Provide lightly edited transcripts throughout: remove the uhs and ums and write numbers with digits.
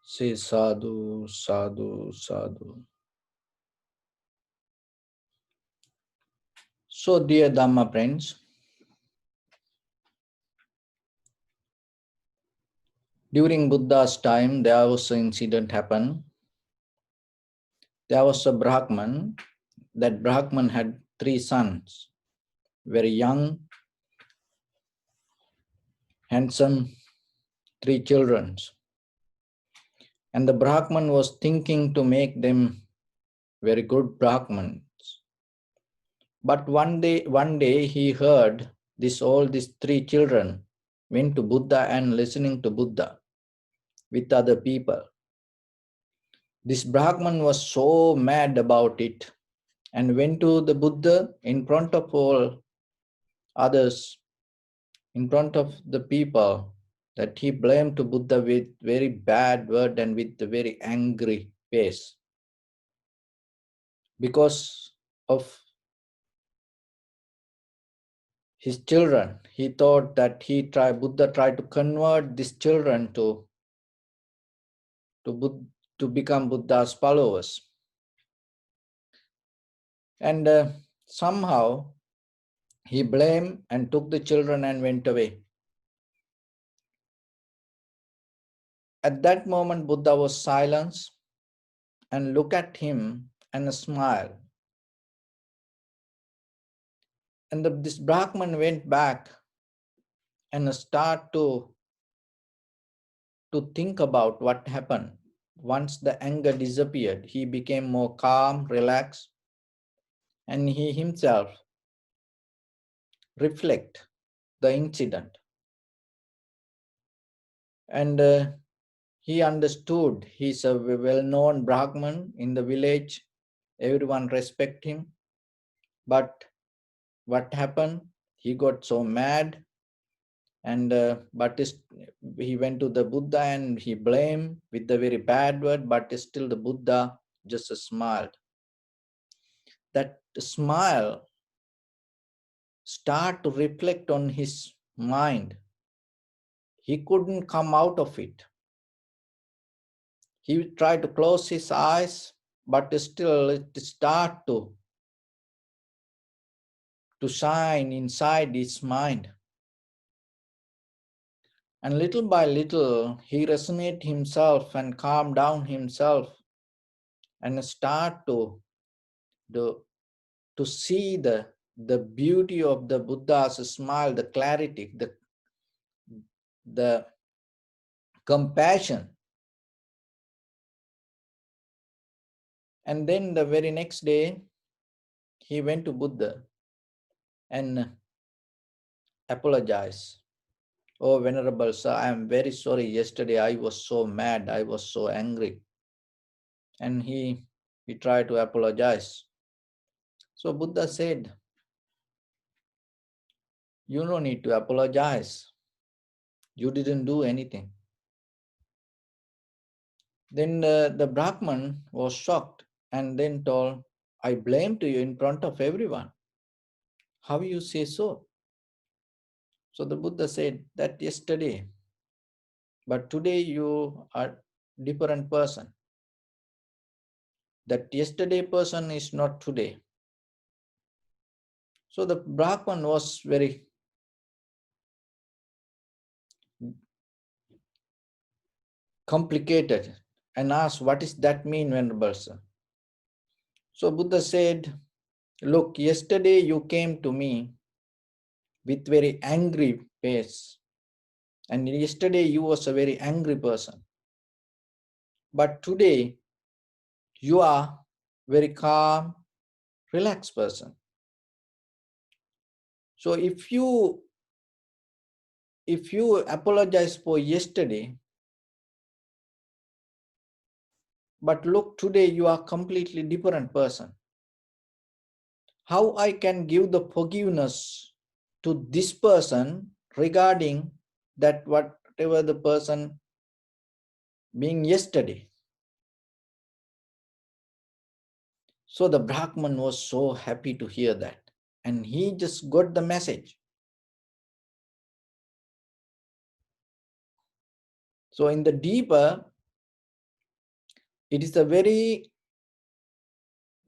Say sadhu, sadhu, sadhu. So, dear Dhamma friends, during Buddha's time, there was an incident happened. There was a Brahman. That Brahman had 3 sons, very young, handsome, 3 children. And the Brahman was thinking to make them very good Brahmans. But one day he heard all these 3 children went to Buddha and listening to Buddha with other people. This Brahman was so mad about it and went to the Buddha in front of all others, in front of the people, that he blamed to Buddha with very bad word and with a very angry face. Because of his children, he thought that Buddha tried to convert these children to become Buddha's followers. And somehow he blamed and took the children and went away. At that moment, Buddha was silenced and looked at him and smiled. And this Brahman went back and started to think about what happened. Once the anger disappeared, he became more calm, relaxed, and he himself reflect the incident. And he understood he's a well-known Brahman in the village. Everyone respect him. But what happened? He got so mad, and he went to the Buddha and he blamed with the very bad word, but still the Buddha just smiled. That smile start to reflect on his mind. He couldn't come out of it. He tried to close his eyes, but still it start to shine inside his mind. And little by little, he resonate himself and calm down himself and start to see the beauty of the Buddha's smile, the clarity, the compassion. And then the very next day, he went to Buddha and apologized. Oh, Venerable Sir, I am very sorry. Yesterday I was so mad, I was so angry. And he tried to apologize. So Buddha said, you don't need to apologize. You didn't do anything. Then the Brahman was shocked and then told, I blame to you in front of everyone. How you say so? So the Buddha said that yesterday, but today you are different person. That yesterday person is not today. So the Brahman was very complicated and asked, what does that mean, Venerable Sir? So Buddha said, look, yesterday you came to me with very angry face. And yesterday you was a very angry person. But today you are very calm, relaxed person. So if you apologize for yesterday, but look, today you are completely different person. How I can give the forgiveness to this person regarding that whatever the person being yesterday? So the Brahman was so happy to hear that. And he just got the message. So in the deeper, It is a very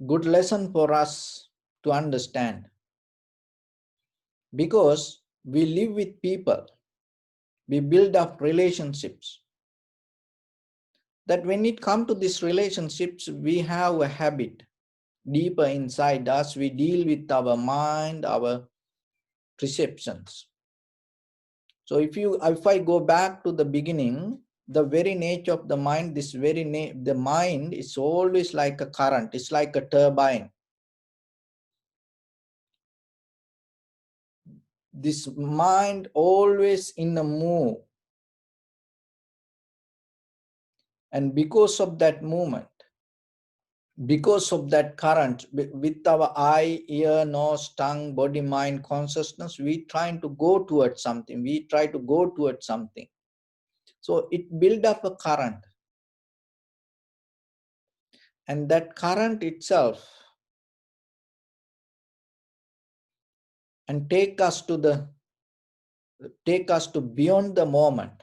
good lesson for us to understand, because we live with people, we build up relationships, that when it comes to these relationships, we have a habit deeper inside us. We deal with our mind, our perceptions. So if I go back to the beginning, the very nature of the mind, the mind is always like a current. It's like a turbine. This mind always in a move, and because of that movement, because of that current, with our eye, ear, nose, tongue, body, mind, consciousness, we trying to go towards something. We try to go towards something. So it build up a current, and that current itself and take us to beyond the moment.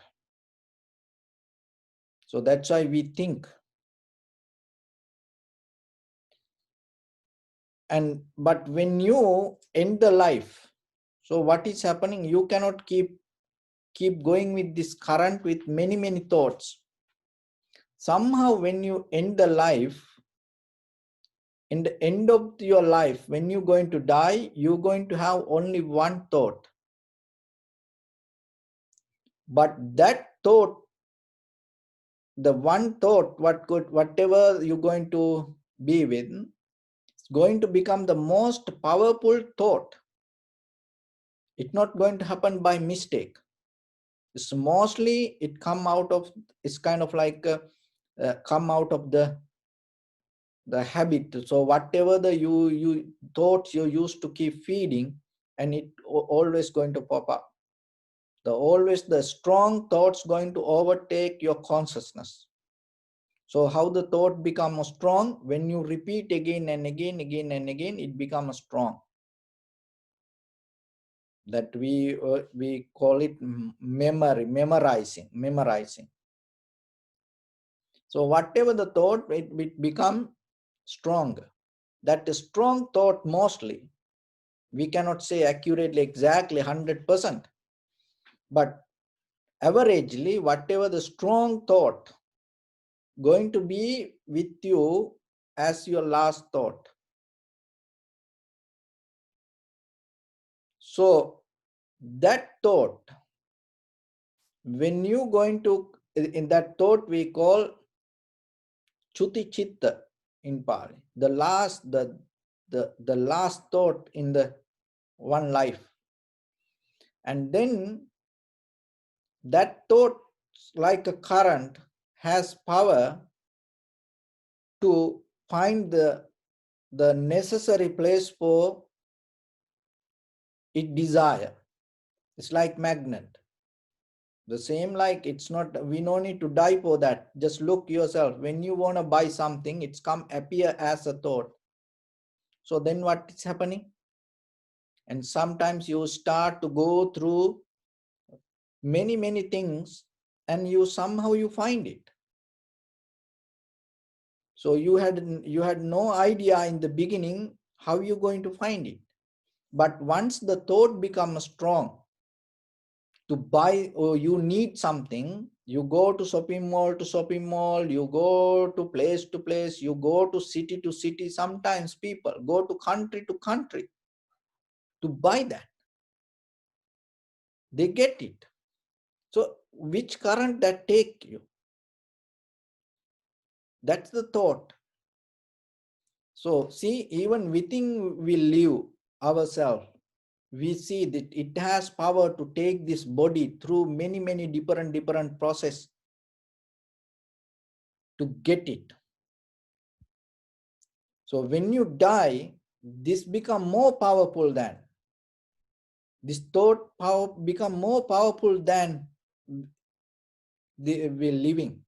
So that's why we think. But when you end the life, so what is happening? You cannot keep going with this current with many thoughts. Somehow when you end the life, in the end of your life, when you're going to die, you're going to have only one thought. But that thought, the one thought, whatever you're going to be with, it's going to become the most powerful thought. It's not going to happen by mistake. It's mostly it's kind of like come out of the habit. So whatever the you thoughts you used to keep feeding, and it always going to pop up. The strong thoughts going to overtake your consciousness. So how the thought becomes strong? When you repeat again and again, it becomes strong. That we call it memorizing. So whatever the thought, it become stronger. That is strong thought mostly. We cannot say accurately exactly 100%, but averagely, whatever the strong thought going to be with you as your last thought. So that thought, when you going to, in that thought we call chuti chitta in Pali, the last thought in the one life. And then that thought, like a current, has power to find the necessary place for its desire. It's like magnet. The same, like it's not, we no need to die for that. Just look yourself. When you want to buy something, it's come appear as a thought. So then what is happening? And sometimes you start to go through many things, and somehow you find it. So you had no idea in the beginning how you're going to find it. But once the thought becomes strong to buy, or you need something, you go to shopping mall, you go to place, you go to city. Sometimes people go to country to buy that. They get it. So which current that take you? That's the thought. So see, even within we live ourselves, we see that it has power to take this body through many different process to get it. So when you die, this become more powerful than this thought power become more powerful than we're living.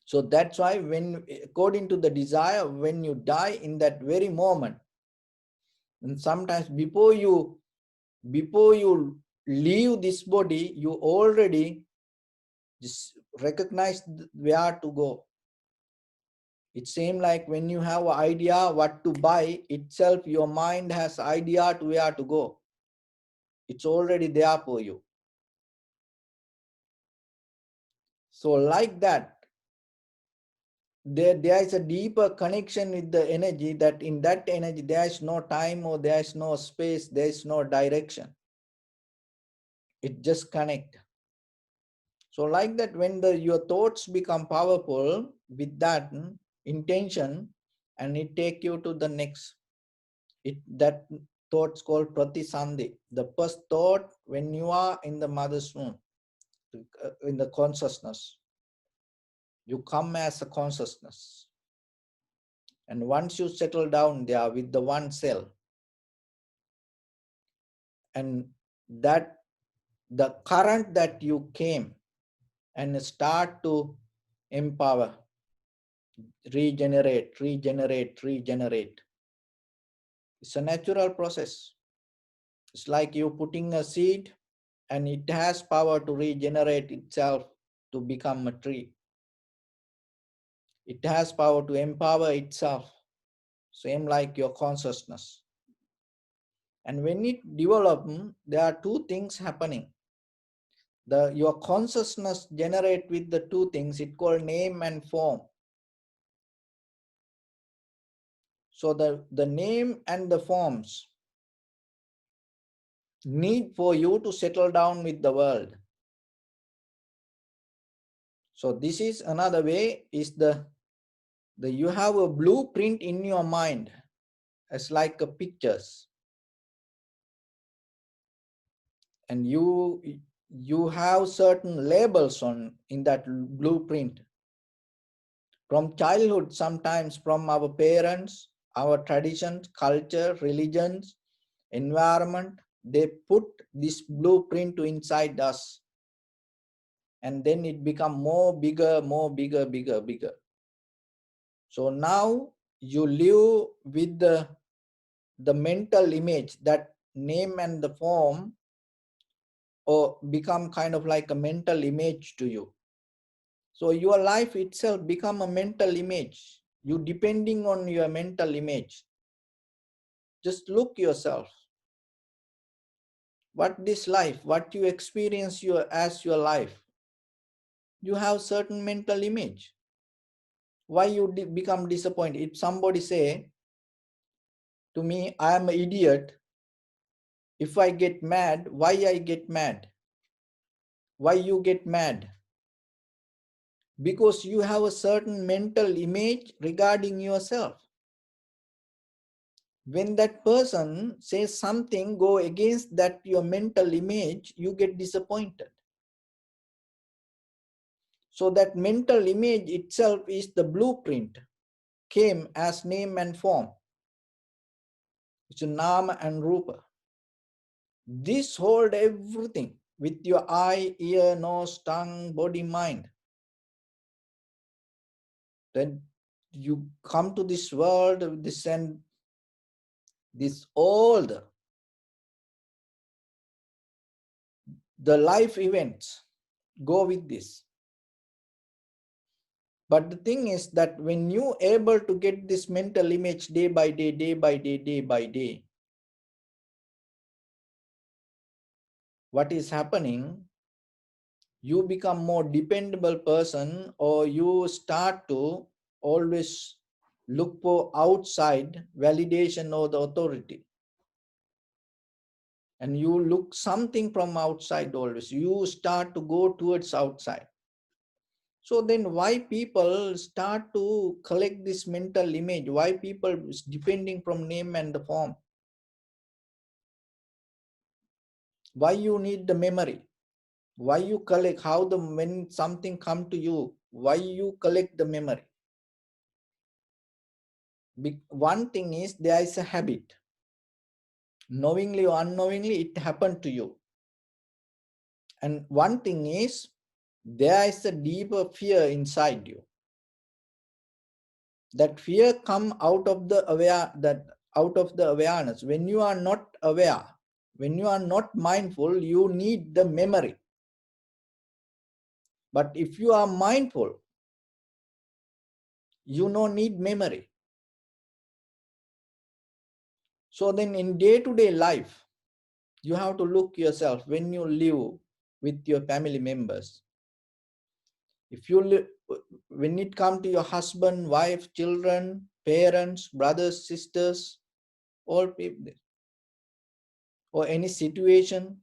So that's why when, according to the desire, when you die in that very moment, and sometimes before you leave this body, you already just recognize where to go. It seems like when you have an idea what to buy, itself your mind has idea to where to go. It's already there for you. So like that, there is a deeper connection with the energy, that in that energy there is no time or there is no space, there is no direction. It just connect. So like that, when your thoughts become powerful with that intention, and it take you to the next, that thought's called pratisandhi. The first thought when you are in the mother's womb, in the consciousness, you come as a consciousness. And once you settle down there with the one cell, and that the current that you came and start to empower, regenerate. It's a natural process. It's like you putting a seed and it has power to regenerate itself to become a tree. It has power to empower itself, same like your consciousness. And when it develops, there are two things happening. Your consciousness generate with the two things, it called name and form. So the name and the forms need for you to settle down with the world. So this is another way, is you have a blueprint in your mind as like a pictures, and you have certain labels on in that blueprint from childhood, sometimes from our parents, our traditions, culture, religions, environment. They put this blueprint inside us, and then it become more bigger, bigger. So now you live with the mental image, that name and the form, or become kind of like a mental image to you. So your life itself become a mental image. You depending on your mental image. Just look yourself. What this life, what you experience as your life, you have certain mental image. Why you become disappointed? If somebody say to me, I am an idiot, if I get mad, why I get mad? Why you get mad? Because you have a certain mental image regarding yourself. When that person says something go against that your mental image, you get disappointed. So that mental image itself is the blueprint, came as name and form. It's a nama and rupa. This hold everything with your eye, ear, nose, tongue, body, mind. Then you come to this world, this and this, all the life events go with this. But the thing is that when you able to get this mental image day by day, what is happening? You become more dependable person, or you start to always look for outside validation or the authority. And you look something from outside always. You start to go towards outside. So then why people start to collect this mental image? Why people is depending from name and the form? Why you need the memory? Why you collect, when something come to you, why you collect the memory? One thing is there is a habit. Knowingly or unknowingly, it happened to you. And one thing is there is a deeper fear inside you. That fear come out of the awareness. When you are not aware, when you are not mindful, you need the memory. But if you are mindful, You don't need memory. So then in day-to-day life, you have to look yourself when you live with your family members. If you live, when it comes to your husband, wife, children, parents, brothers, sisters, all people, or any situation,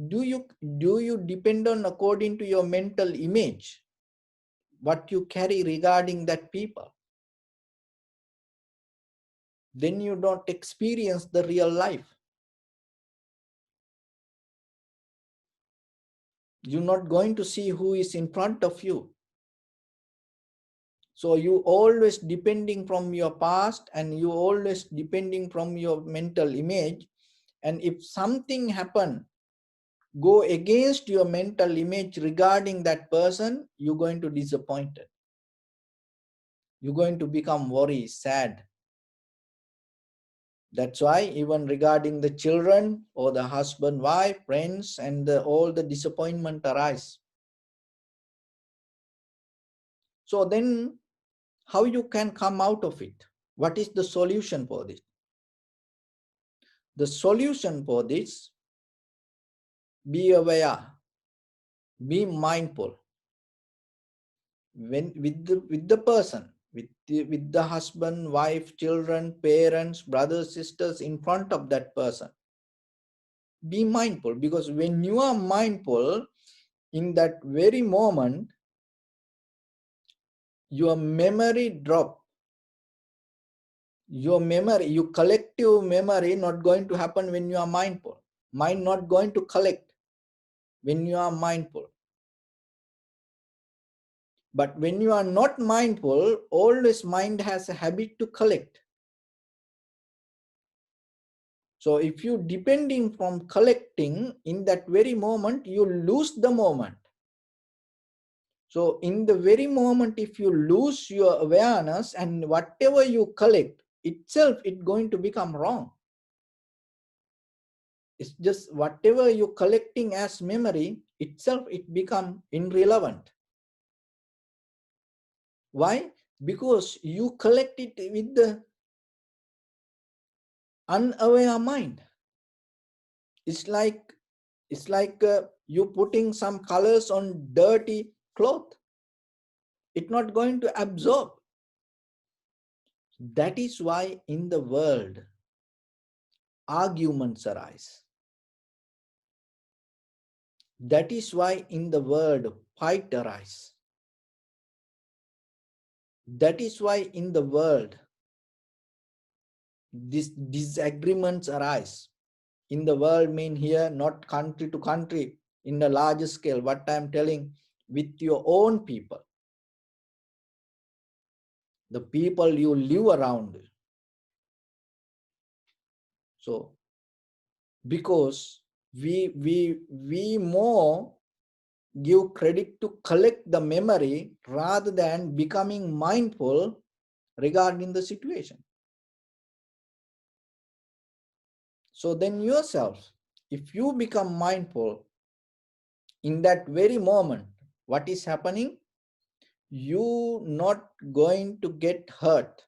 do you depend on according to your mental image, what you carry regarding that people? Then you don't experience the real life. You're not going to see who is in front of you. So you always depending from your past, and you always depending from your mental image. And if something happen, go against your mental image regarding that person, you're going to disappointed. You're going to become worried, sad. That's why even regarding the children or the husband, wife, friends, and all the disappointment arise. So then how you can come out of it? What is the solution for this? The solution for this, be aware, be mindful. When with the person, with the husband, wife, children, parents, brothers, sisters in front of that person, be mindful, because when you are mindful, in that very moment your memory drop. Your memory, your collective memory not going to happen when you are mindful. Mind not going to collect when you are mindful. But when you are not mindful, always mind has a habit to collect. So if you depending from collecting, in that very moment, you lose the moment. So in the very moment, if you lose your awareness, and whatever you collect itself, it's going to become wrong. It's just whatever you're collecting as memory itself, it become irrelevant. Why? Because you collect it with the unaware mind. It's like you putting some colors on dirty cloth. It's not going to absorb. That is why in the world arguments arise. That is why in the world fight arise. That is why in the world these disagreements arise. In the world mean here, not country to country, in the larger scale, what I am telling, with your own people, the people you live around. So because we more give credit to collect the memory rather than becoming mindful regarding the situation. So then yourself, if you become mindful in that very moment, what is happening? You not going to get hurt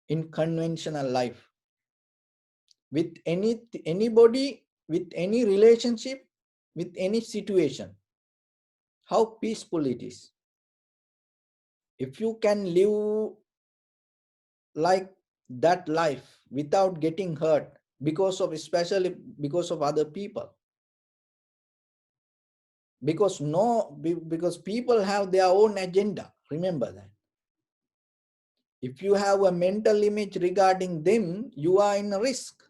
in conventional life with anybody, with any relationship, with any situation. How peaceful it is. If you can live like that life without getting hurt because of, especially because of other people, because people have their own agenda. Remember that. If you have a mental image regarding them, you are in a risk,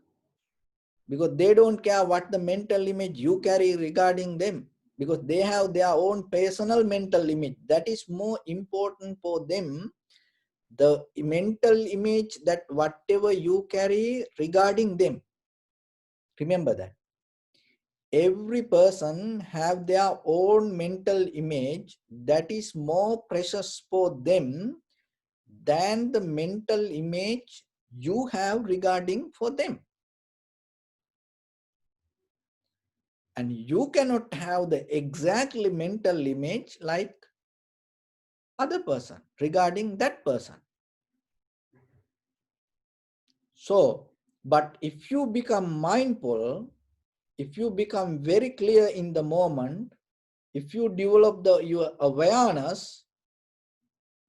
because they don't care what the mental image you carry regarding them, because they have their own personal mental image. That is more important for them, the mental image, that whatever you carry regarding them. Remember that every person have their own mental image that is more precious for them than the mental image you have regarding for them. And you cannot have the exactly mental image like other person, regarding that person. So, but if you become mindful, if you become very clear in the moment, if you develop your awareness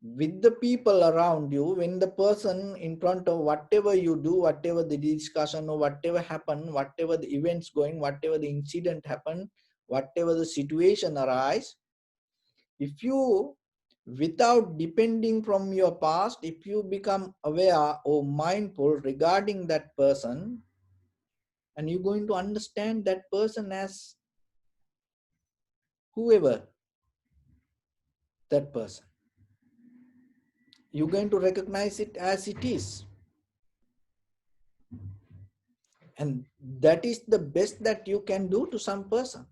with the people around you, when the person in front of whatever you do, whatever the discussion or whatever happen, whatever the events going, whatever the incident happen, whatever the situation arise, if you, without depending from your past, if you become aware or mindful regarding that person, and you're going to understand that person as whoever that person, you're going to recognize it as it is. And that is the best that you can do to some person.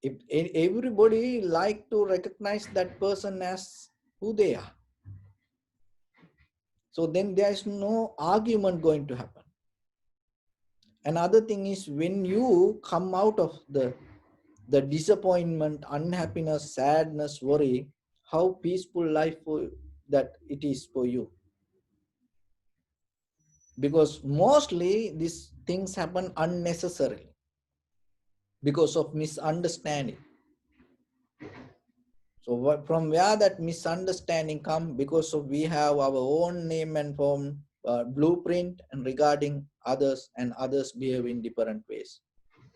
If everybody like to recognize that person as who they are, so then there is no argument going to happen. Another thing is, when you come out of the disappointment, unhappiness, sadness, worry, how peaceful life that it is for you. Because mostly these things happen unnecessarily because of misunderstanding. So from where that misunderstanding come? Because of we have our own name and form blueprint and regarding others, and others behave in different ways,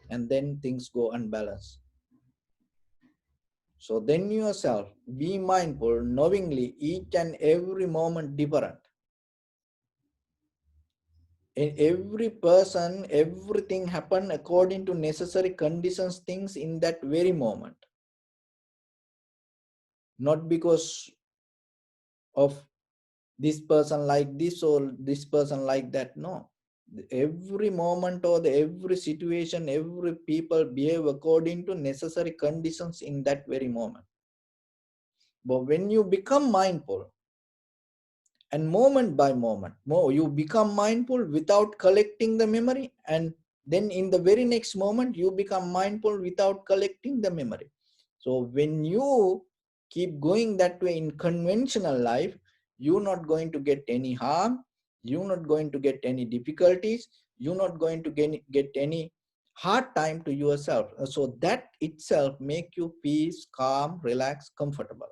and then things go unbalanced. So then yourself be mindful, knowingly each and every moment different. In every person, everything happen according to necessary conditions, things in that very moment. Not because of this person like this or this person like that. No. Every moment or every situation, every people behave according to necessary conditions in that very moment. But when you become mindful, and moment by moment, you become mindful without collecting the memory, and then in the very next moment you become mindful without collecting the memory. So when you keep going that way in conventional life, you're not going to get any harm, you're not going to get any difficulties, you're not going to get any hard time to yourself. So that itself make you peace, calm, relaxed, comfortable.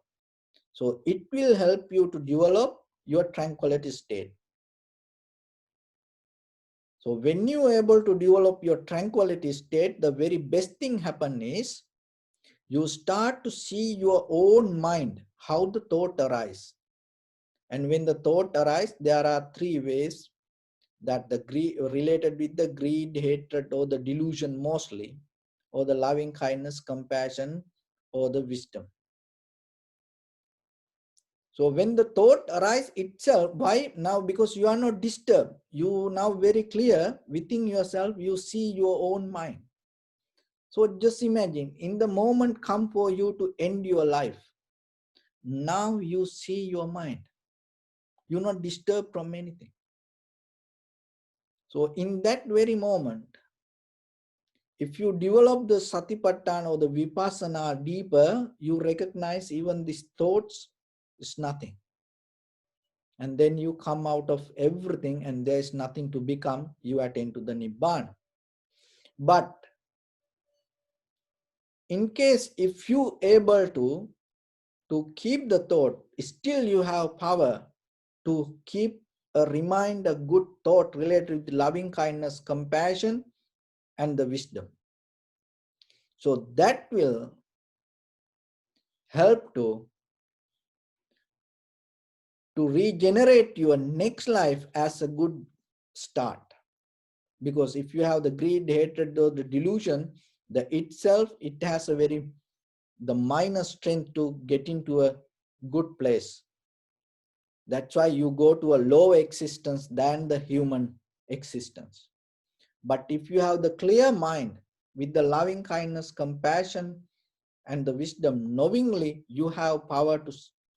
So it will help you to develop your tranquility state. So when you are able to develop your tranquility state, the very best thing happen is you start to see your own mind, how the thought arise. And when the thought arise, there are three ways that the related with the greed, hatred, or the delusion mostly, or the loving kindness, compassion, or the wisdom. So when the thought arises itself, why now? Because you are not disturbed. You now very clear within yourself, you see your own mind. So just imagine, in the moment come for you to end your life. Now you see your mind. You're not disturbed from anything. So in that very moment, if you develop the Satipatthana or the Vipassana deeper, you recognize even these thoughts is nothing. And then you come out of everything and there is nothing to become, you attain to the Nibbana. But in case if you able to keep the thought, still you have power to keep remind a good thought related to loving kindness, compassion, and the wisdom. So that will help to regenerate your next life as a good start. Because if you have the greed, hatred, or the delusion, the itself, it has a very the minor strength to get into a good place. That's why you go to a low existence than the human existence. But if you have the clear mind with the loving kindness, compassion, and the wisdom, knowingly you have power to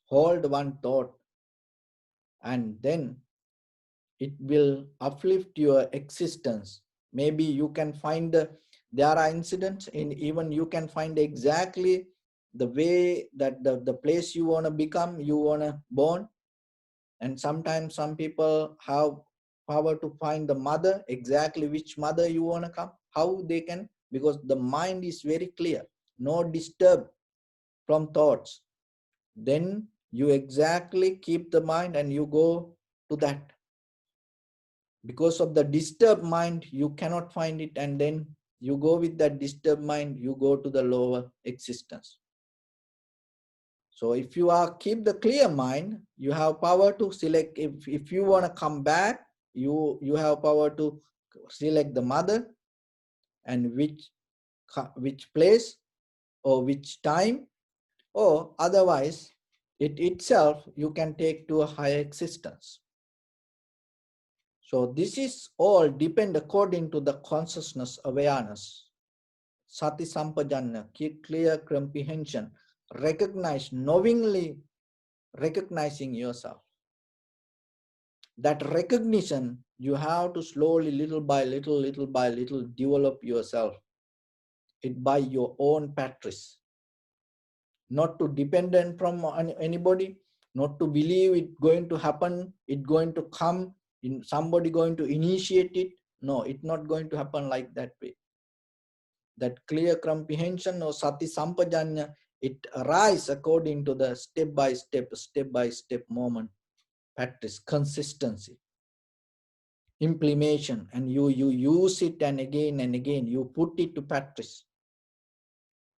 hold one thought, and then it will uplift your existence. Maybe you can find there are incidents in even you can find exactly the way that the place you want to become, you want to born. And sometimes some people have power to find the mother, exactly which mother you want to come, how they can, because the mind is very clear, no disturb from thoughts. Then you exactly keep the mind and you go to that. Because of the disturbed mind, you cannot find it, and then you go with that disturbed mind, you go to the lower existence. So if you are keep the clear mind, you have power to select. If you want to come back, you have power to select the mother and which place or which time, or otherwise it itself you can take to a higher existence. So this is all depend according to the consciousness awareness. Sati sampajanna, clear comprehension, recognize, knowingly recognizing yourself. That recognition, you have to slowly, little by little, develop yourself. It by your own practice. Not to dependent from anybody, not to believe it going to happen, it going to come, in somebody going to initiate it. No, it's not going to happen like that way. That clear comprehension or sati sampajanya, it arises according to the step by step moment, practice, consistency, implementation, and you use it and again you put it to practice.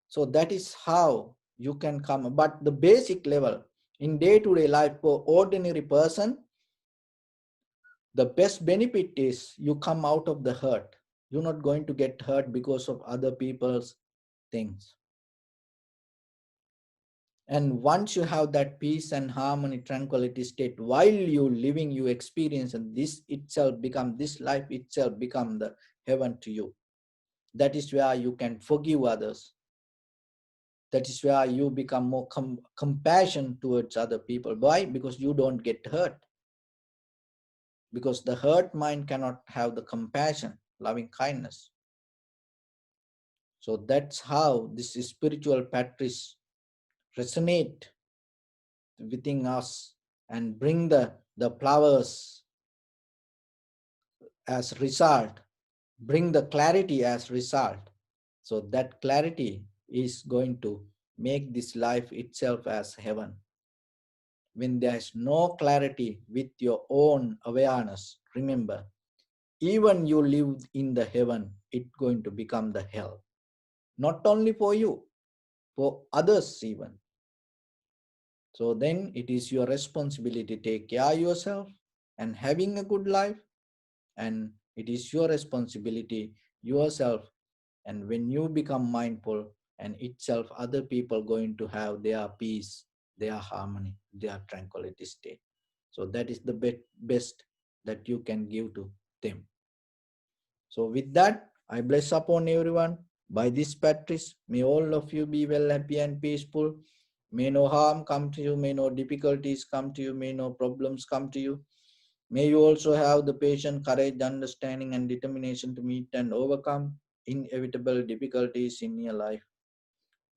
So that is how you can come. But the basic level in day-to-day life for ordinary person, the best benefit is you come out of the hurt. You're not going to get hurt because of other people's things. And once you have that peace and harmony, tranquility state, while you living, you experience, and this itself become, this life itself become the heaven to you. That is where you can forgive others. That is where you become more compassion towards other people. Why? Because you don't get hurt. Because the hurt mind cannot have the compassion, loving kindness. So that's how this spiritual practice resonate within us and bring the flowers as result, bring the clarity as result. So that clarity is going to make this life itself as heaven. When there is no clarity with your own awareness, remember, even you live in the heaven, it's going to become the hell. Not only for you, for others even. So then it is your responsibility to take care of yourself and having a good life. And it is your responsibility yourself. And when you become mindful, and itself other people going to have their peace, their harmony, their tranquility state. So that is the best that you can give to them. So with that, I bless upon everyone. By this practice, may all of you be well, happy and peaceful. May no harm come to you, may no difficulties come to you, may no problems come to you. May you also have the patience, courage, understanding and determination to meet and overcome inevitable difficulties in your life.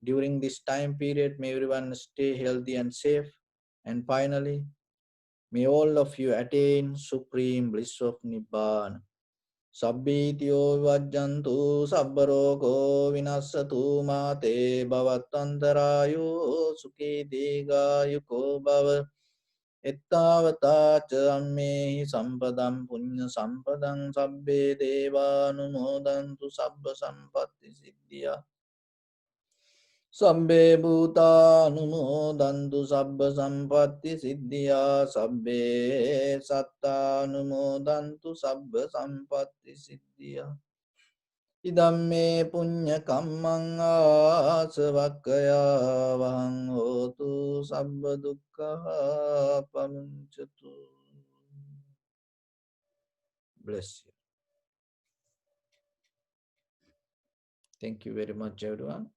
During this time period, may everyone stay healthy and safe. And finally, may all of you attain supreme bliss of Nibbana. Sabbityo vajjantu sabbaroko vinassatu mate bhavatantarayo sukhi digayuko bhava. Ettavata ca ammehi sampadam punya sampadam sabbe devanumodantu sabba sampatti siddhya. Sabbe bhutanumodantu sabba sampatti siddhya. Sabbe sattanumodantu sabba sampatti siddhya. Idamme punya kammang asavakkaya vahang hotu sabba dukkha pamuncatu. Bless you. Thank you very much, everyone.